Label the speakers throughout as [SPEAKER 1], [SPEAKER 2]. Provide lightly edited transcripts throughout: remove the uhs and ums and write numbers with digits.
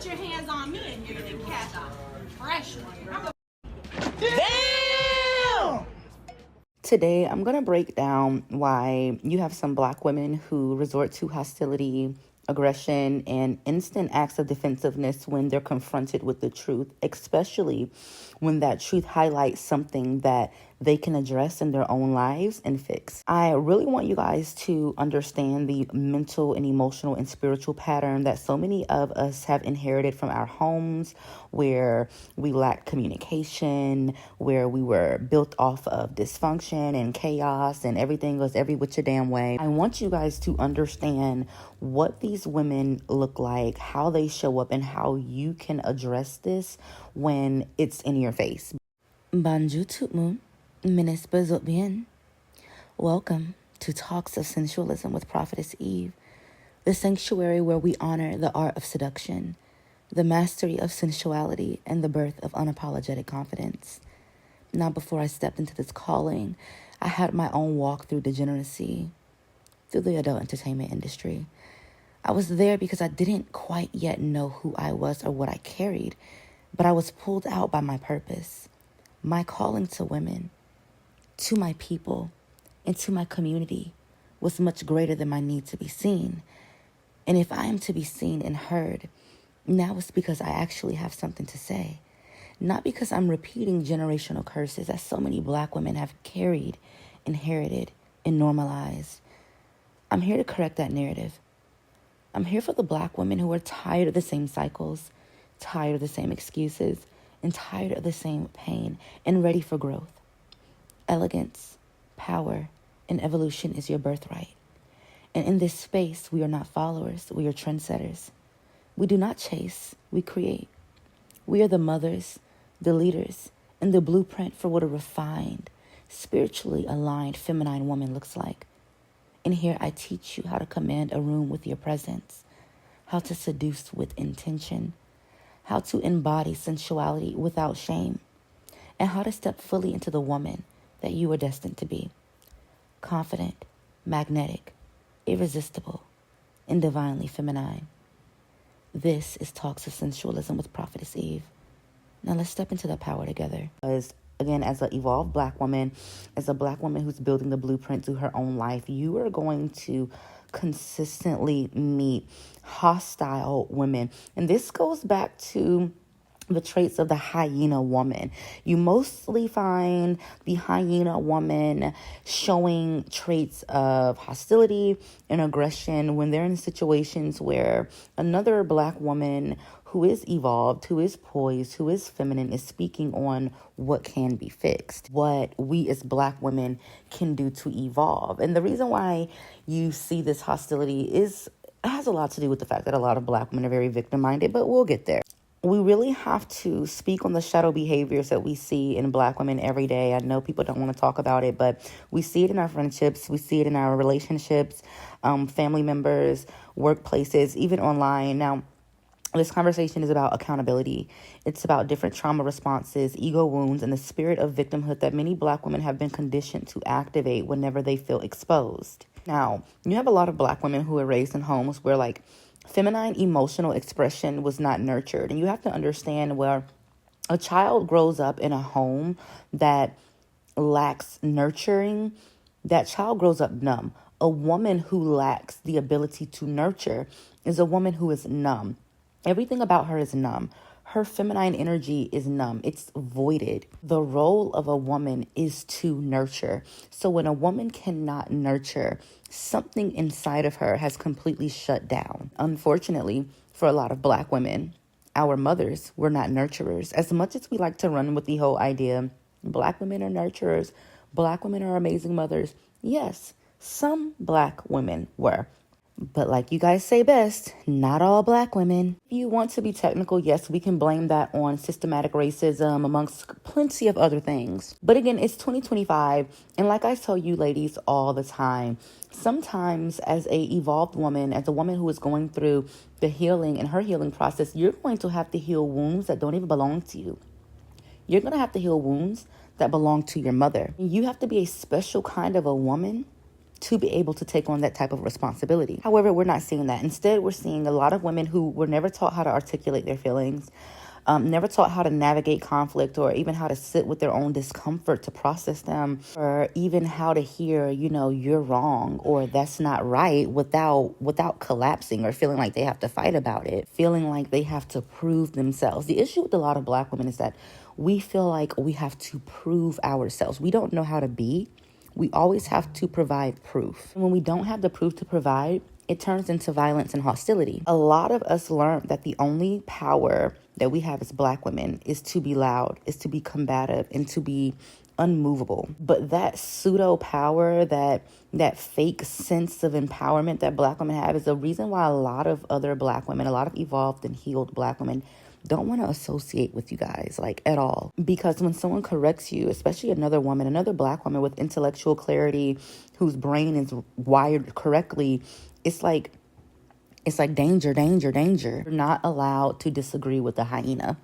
[SPEAKER 1] your hands on me and you're gonna catch a fresh one.
[SPEAKER 2] Damn! Today, I'm going to break down why you have some Black women who resort to hostility, aggression, and instant acts of defensiveness when they're confronted with the truth, especially when that truth highlights something that they can address in their own lives and fix. I really want you guys to understand the mental and emotional and spiritual pattern that so many of us have inherited from our homes, where we lack communication, where we were built off of dysfunction and chaos and everything goes every which a damn way. I want you guys to understand what these women look like, how they show up, and how you can address this when it's in your face. Bonjour tout le monde. Menespa bien. Welcome to Talks of Sensualism with Prophetess Eve, the sanctuary where we honor the art of seduction, the mastery of sensuality, and the birth of unapologetic confidence. Now, before I stepped into this calling, I had my own walk through degeneracy, through the adult entertainment industry. I was there because I didn't quite yet know who I was or what I carried, but I was pulled out by my purpose, my calling to women, to my people, and to my community was much greater than my need to be seen. And if I am to be seen and heard, now it's because I actually have something to say. Not because I'm repeating generational curses that so many Black women have carried, inherited, and normalized. I'm here to correct that narrative. I'm here for the Black women who are tired of the same cycles, tired of the same excuses, and tired of the same pain, and ready for growth. Elegance, power, and evolution is your birthright. And in this space, we are not followers, we are trendsetters. We do not chase, we create. We are the mothers, the leaders, and the blueprint for what a refined, spiritually aligned feminine woman looks like. And here I teach you how to command a room with your presence, how to seduce with intention, how to embody sensuality without shame, and how to step fully into the woman that you are destined to be. Confident, magnetic, irresistible, and divinely feminine. This is Talks of Sensualism with Prophetess Eve. Now let's step into that power together. Again, as an evolved Black woman, as a Black woman who's building the blueprint through her own life, you are going to consistently meet hostile women. And this goes back to the traits of the hyena woman. You mostly find the hyena woman showing traits of hostility and aggression when they're in situations where another Black woman who is evolved, who is poised, who is feminine, is speaking on what can be fixed, what we as Black women can do to evolve. And the reason why you see this hostility has a lot to do with the fact that a lot of Black women are very victim-minded, but we'll get there. We really have to speak on the shadow behaviors that we see in Black women every day. I know people don't want to talk about it, but we see it in our friendships. We see it in our relationships, family members, workplaces, even online. Now, this conversation is about accountability. It's about different trauma responses, ego wounds, and the spirit of victimhood that many Black women have been conditioned to activate whenever they feel exposed. Now, you have a lot of Black women who are raised in homes where feminine emotional expression was not nurtured. And you have to understand where a child grows up in a home that lacks nurturing, that child grows up numb. A woman who lacks the ability to nurture is a woman who is numb. Everything about her is numb. Her feminine energy is numb. It's voided. The role of a woman is to nurture. So when a woman cannot nurture, something inside of her has completely shut down. Unfortunately, for a lot of Black women, our mothers were not nurturers. As much as we like to run with the whole idea, Black women are nurturers, Black women are amazing mothers. Yes, some Black women were. But like you guys say best, not all Black women. If you want to be technical, yes, we can blame that on systematic racism amongst plenty of other things. But again, it's 2025. And like I tell you ladies all the time, sometimes as a evolved woman, as a woman who is going through the healing and her healing process, you're going to have to heal wounds that don't even belong to you. You're going to have to heal wounds that belong to your mother. You have to be a special kind of a woman to be able to take on that type of responsibility. However, we're not seeing that. Instead, we're seeing a lot of women who were never taught how to articulate their feelings, never taught how to navigate conflict, or even how to sit with their own discomfort to process them, or even how to hear, you're wrong or that's not right without collapsing or feeling like they have to fight about it, feeling like they have to prove themselves. The issue with a lot of Black women is that we feel like we have to prove ourselves. We don't know how to be. We always have to provide proof. And when we don't have the proof to provide, it turns into violence and hostility. A lot of us learned that the only power that we have as Black women is to be loud, is to be combative, and to be unmovable. But that pseudo power, that fake sense of empowerment that Black women have is the reason why a lot of other Black women, a lot of evolved and healed Black women, don't want to associate with you guys, like, at all. Because when someone corrects you, especially another woman, another Black woman with intellectual clarity, whose brain is wired correctly, it's like danger, danger, danger. You're not allowed to disagree with a hyena.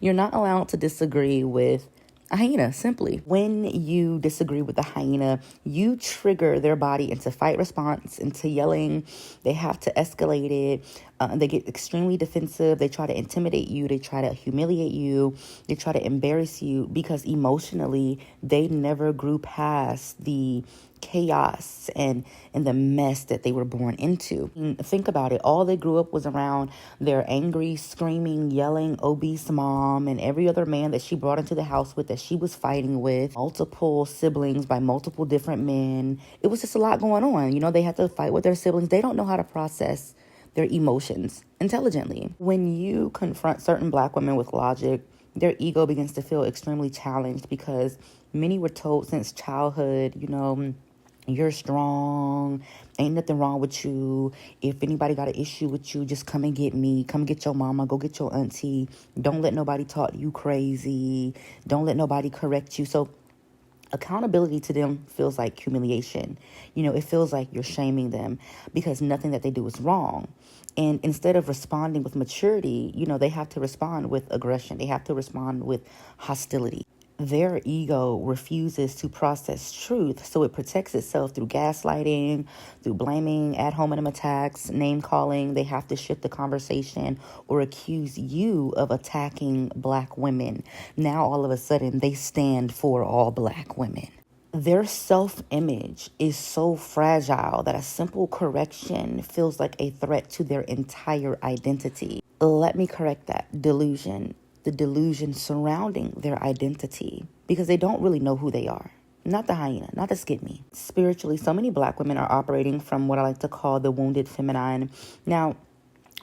[SPEAKER 2] You're not allowed to disagree with a hyena, simply. When you disagree with a hyena, you trigger their body into fight response, into yelling. They have to escalate it. They get extremely defensive. They try to intimidate you. They try to humiliate you. They try to embarrass you because emotionally, they never grew past the chaos and the mess that they were born into. Think about it. All they grew up was around their angry, screaming, yelling, obese mom and every other man that she brought into the house with, that she was fighting with, multiple siblings by multiple different men. It was just a lot going on. They had to fight with their siblings. They don't know how to process their emotions intelligently. When you confront certain Black women with logic, their ego begins to feel extremely challenged because many were told since childhood, you're strong, ain't nothing wrong with you. If anybody got an issue with you, just come and get me. Come get your mama, go get your auntie. Don't let nobody talk you crazy. Don't let nobody correct you. So accountability to them feels like humiliation. It feels like you're shaming them because nothing that they do is wrong. And instead of responding with maturity, they have to respond with aggression. They have to respond with hostility. Their ego refuses to process truth, so it protects itself through gaslighting, through blaming, ad hominem attacks, name calling. They have to shift the conversation or accuse you of attacking Black women. Now, all of a sudden, they stand for all Black women. Their self-image is so fragile that a simple correction feels like a threat to their entire identity. Let me correct that. Delusion. The delusion surrounding their identity, because they don't really know who they are. Not the hyena, not the skid me. Spiritually, so many Black women are operating from what I like to call the wounded feminine. Now,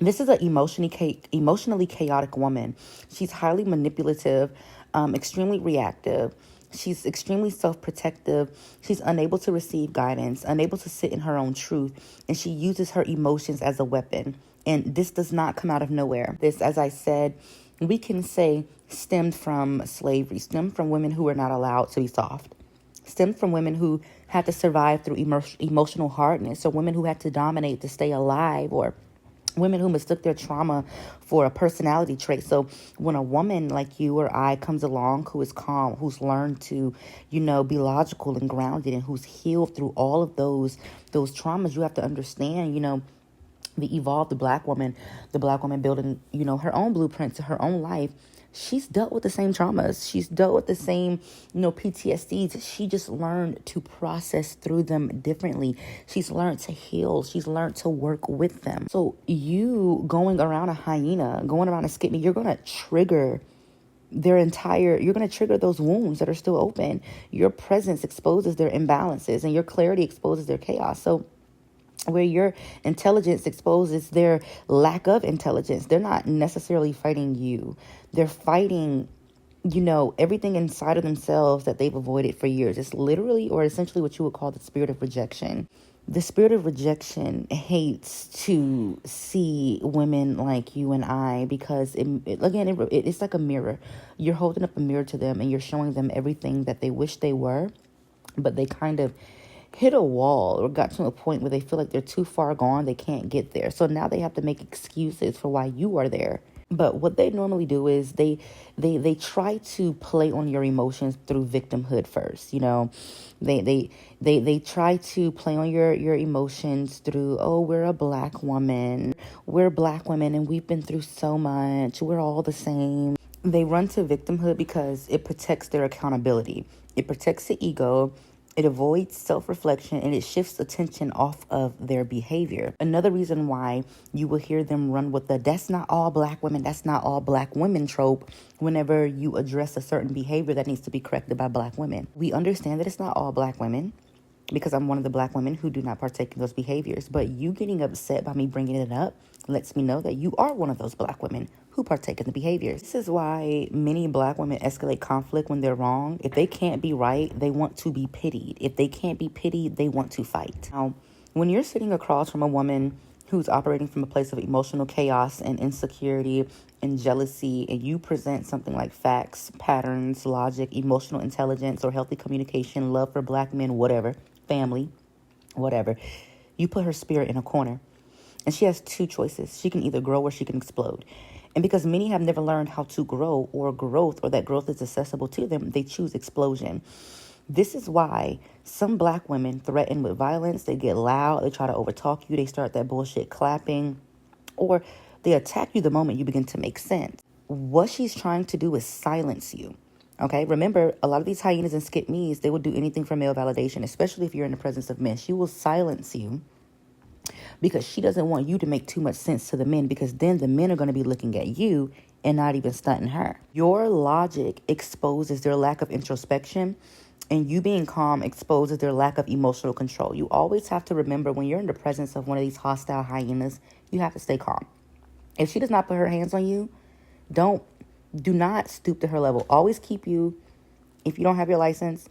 [SPEAKER 2] this is an emotionally chaotic woman. She's highly manipulative, extremely reactive. She's extremely self-protective. She's unable to receive guidance, unable to sit in her own truth, and she uses her emotions as a weapon. And this does not come out of nowhere. This, as I said, we can say stemmed from slavery, stemmed from women who were not allowed to be soft, stemmed from women who had to survive through emotional hardness, or women who had to dominate to stay alive, or women who mistook their trauma for a personality trait. So when a woman like you or I comes along who is calm, who's learned to, be logical and grounded, and who's healed through all of those traumas, you have to understand, the evolved Black woman, the Black woman building, her own blueprint to her own life. She's dealt with the same traumas. She's dealt with the same, PTSDs. She just learned to process through them differently. She's learned to heal. She's learned to work with them. So you going around a hyena, going around a skid me, you're going to trigger you're going to trigger those wounds that are still open. Your presence exposes their imbalances, and your clarity exposes their chaos. So where your intelligence exposes their lack of intelligence, they're not necessarily fighting you. They're fighting, everything inside of themselves that they've avoided for years. It's literally, or essentially, what you would call the spirit of rejection. The spirit of rejection hates to see women like you and I because, it's like a mirror. You're holding up a mirror to them and you're showing them everything that they wish they were, but they kind of hit a wall or got to a point where they feel like they're too far gone. They can't get there. So now they have to make excuses for why you are there. But what they normally do is they try to play on your emotions through victimhood first. They try to play on your emotions through, oh, we're a black woman. We're black women and we've been through so much. We're all the same. They run to victimhood because it protects their accountability. It protects the ego. It avoids self-reflection and it shifts attention off of their behavior. Another reason why you will hear them run with the "that's not all black women, that's not all black women" trope whenever you address a certain behavior that needs to be corrected by black women. We understand that it's not all black women because I'm one of the black women who do not partake in those behaviors. But you getting upset by me bringing it up lets me know that you are one of those black women who partake in the behaviors. This is why many black women escalate conflict when they're wrong. If they can't be right, they want to be pitied. If they can't be pitied, they want to fight. Now, when you're sitting across from a woman who's operating from a place of emotional chaos and insecurity and jealousy, and you present something like facts, patterns, logic, emotional intelligence, or healthy communication, love for black men, whatever, family, whatever, you put her spirit in a corner. And she has two choices. She can either grow or she can explode. And because many have never learned how to grow or growth, or that growth is accessible to them, they choose explosion. This is why some black women threaten with violence. They get loud. They try to overtalk you. They start that bullshit clapping, or they attack you the moment you begin to make sense. What she's trying to do is silence you. Okay, remember, a lot of these hyenas and skip me's, they will do anything for male validation, especially if you're in the presence of men. She will silence you because she doesn't want you to make too much sense to the men, because then the men are going to be looking at you and not even stunting her. Your logic exposes their lack of introspection, and you being calm exposes their lack of emotional control. You always have to remember, when you're in the presence of one of these hostile hyenas, you have to stay calm. If she does not put her hands on you, do not stoop to her level. Always keep you, if you don't have your license,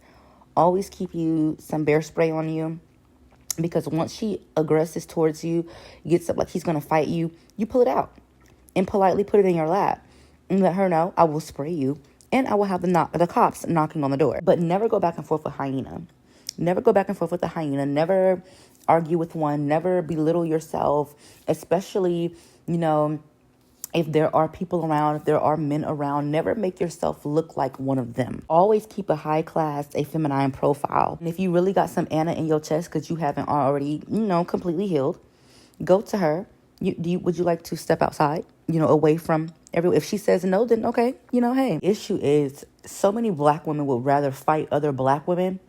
[SPEAKER 2] always keep you some bear spray on you. Because once she aggresses towards you, gets up like he's going to fight you, you pull it out and politely put it in your lap and let her know, I will spray you and I will have the cops knocking on the door. But never go back and forth with hyena. Never go back and forth with a hyena. Never argue with one. Never belittle yourself, especially, if there are people around, if there are men around. Never make yourself look like one of them. Always keep a high class, a feminine profile. And if you really got some Anna in your chest because you haven't already, completely healed, go to her. Would you like to step outside, away from everyone? If she says no, then okay, hey. Issue is, so many black women would rather fight other black women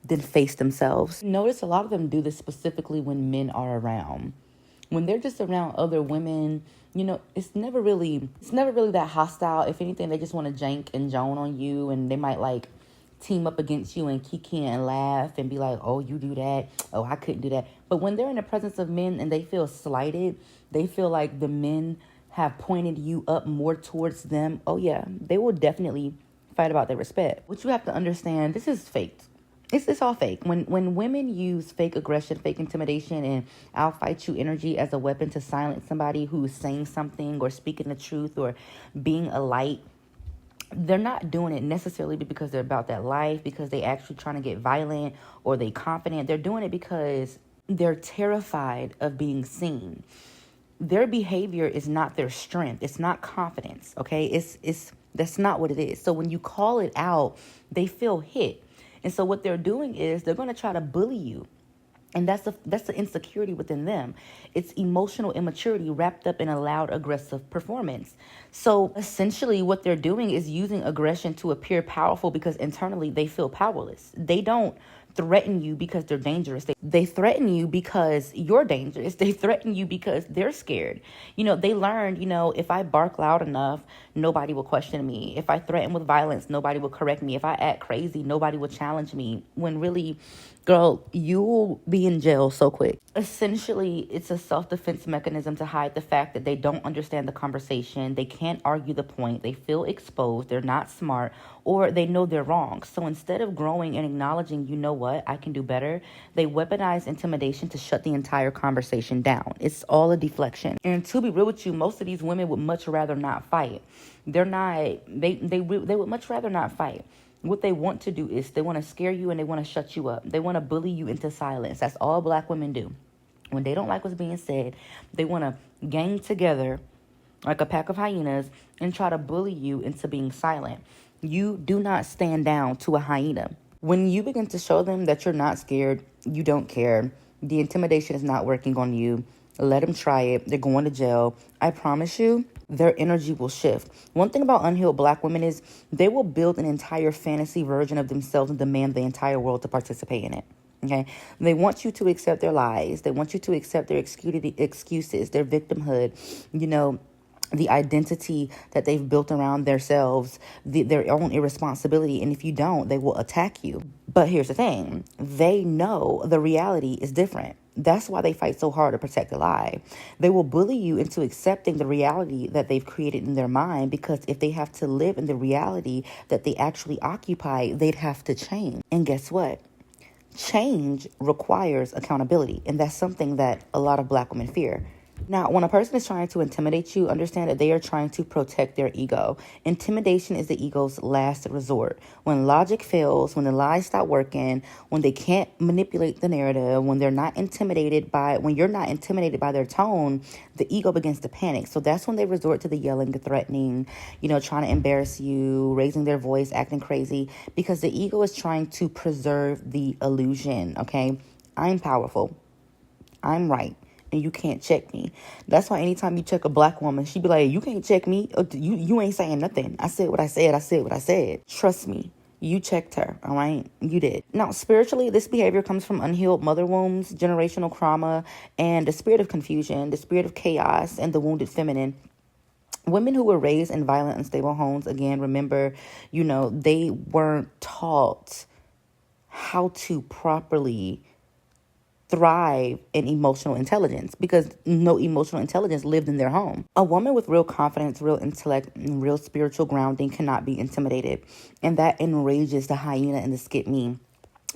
[SPEAKER 2] than face themselves. Notice a lot of them do this specifically when men are around. When they're just around other women, it's never really that hostile. If anything, they just want to jank and joan on you, and they might like team up against you and kiki and laugh and be like, oh, you do that. Oh, I couldn't do that. But when they're in the presence of men and they feel slighted, they feel like the men have pointed you up more towards them. Oh yeah, they will definitely fight about their respect. What you have to understand, this is fake. It's all fake. When women use fake aggression, fake intimidation, and I'll fight you energy as a weapon to silence somebody who's saying something or speaking the truth or being a light, they're not doing it necessarily because they're about that life, because they actually trying to get violent or they confident. They're doing it because they're terrified of being seen. Their behavior is not their strength. It's not confidence. Okay, that's not what it is. So when you call it out, they feel hit. And so what they're doing is they're going to try to bully you. And that's the insecurity within them. It's emotional immaturity wrapped up in a loud, aggressive performance. So essentially what they're doing is using aggression to appear powerful because internally they feel powerless. They don't threaten you because they're dangerous. They threaten you because you're dangerous. They threaten you because they're scared. They learned, if I bark loud enough, nobody will question me. If I threaten with violence, nobody will correct me. If I act crazy, nobody will challenge me. When really, girl, you'll be in jail so quick. Essentially, it's a self-defense mechanism to hide the fact that they don't understand the conversation. They can't argue the point. They feel exposed. They're not smart, or they know they're wrong. So instead of growing and acknowledging, what, I can do better, they weaponize intimidation to shut the entire conversation down. It's all a deflection. And to be real with you, most of these women would much rather not fight. They would much rather not fight. What they want to do is they want to scare you and they want to shut you up. They want to bully you into silence. That's all black women do. When they don't like what's being said, they want to gang together like a pack of hyenas, and try to bully you into being silent. You do not stand down to a hyena. When you begin to show them that you're not scared, you don't care, the intimidation is not working on you, let them try it. They're going to jail. I promise you, their energy will shift. One thing about unhealed Black women is they will build an entire fantasy version of themselves and demand the entire world to participate in it. Okay, they want you to accept their lies. They want you to accept their excuses, their victimhood, the identity that they've built around themselves, their own irresponsibility. And if you don't, they will attack you. But here's the thing. They know the reality is different. That's why they fight so hard to protect the lie. They will bully you into accepting the reality that they've created in their mind, because if they have to live in the reality that they actually occupy, they'd have to change. And guess what? Change requires accountability. And that's something that a lot of Black women fear. Now, when a person is trying to intimidate you, understand that they are trying to protect their ego. Intimidation is the ego's last resort. When logic fails, when the lies stop working, when they can't manipulate the narrative, when you're not intimidated by their tone, the ego begins to panic. So that's when they resort to the yelling, the threatening, trying to embarrass you, raising their voice, acting crazy, because the ego is trying to preserve the illusion, okay? I'm powerful. I'm right. And you can't check me. That's why anytime you check a Black woman, she be like, you can't check me. You ain't saying nothing. I said what I said. I said what I said. Trust me. You checked her. All right. You did. Now, spiritually, this behavior comes from unhealed mother wounds, generational trauma, and the spirit of confusion, the spirit of chaos, and the wounded feminine. Women who were raised in violent, unstable homes, again, remember, they weren't taught how to properly thrive in emotional intelligence, because no emotional intelligence lived in their home. A woman with real confidence, real intellect, and real spiritual grounding cannot be intimidated. And that enrages the hyena and the skip me.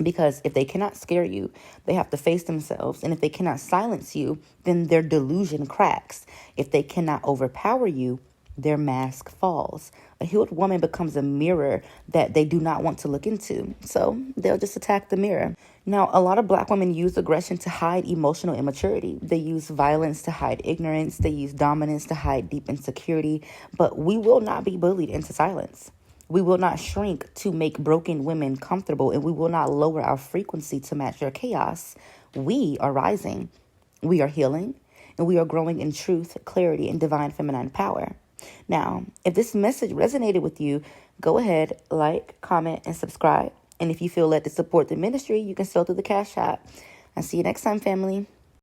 [SPEAKER 2] Because if they cannot scare you, they have to face themselves. And if they cannot silence you, then their delusion cracks. If they cannot overpower you, their mask falls. A healed woman becomes a mirror that they do not want to look into. So they'll just attack the mirror. Now, a lot of Black women use aggression to hide emotional immaturity. They use violence to hide ignorance. They use dominance to hide deep insecurity. But we will not be bullied into silence. We will not shrink to make broken women comfortable, and we will not lower our frequency to match their chaos. We are rising. We are healing, and we are growing in truth, clarity, and divine feminine power. Now, if this message resonated with you, go ahead, like, comment, and subscribe. And if you feel led to support the ministry, you can still do the Cash App. I'll see you next time, family.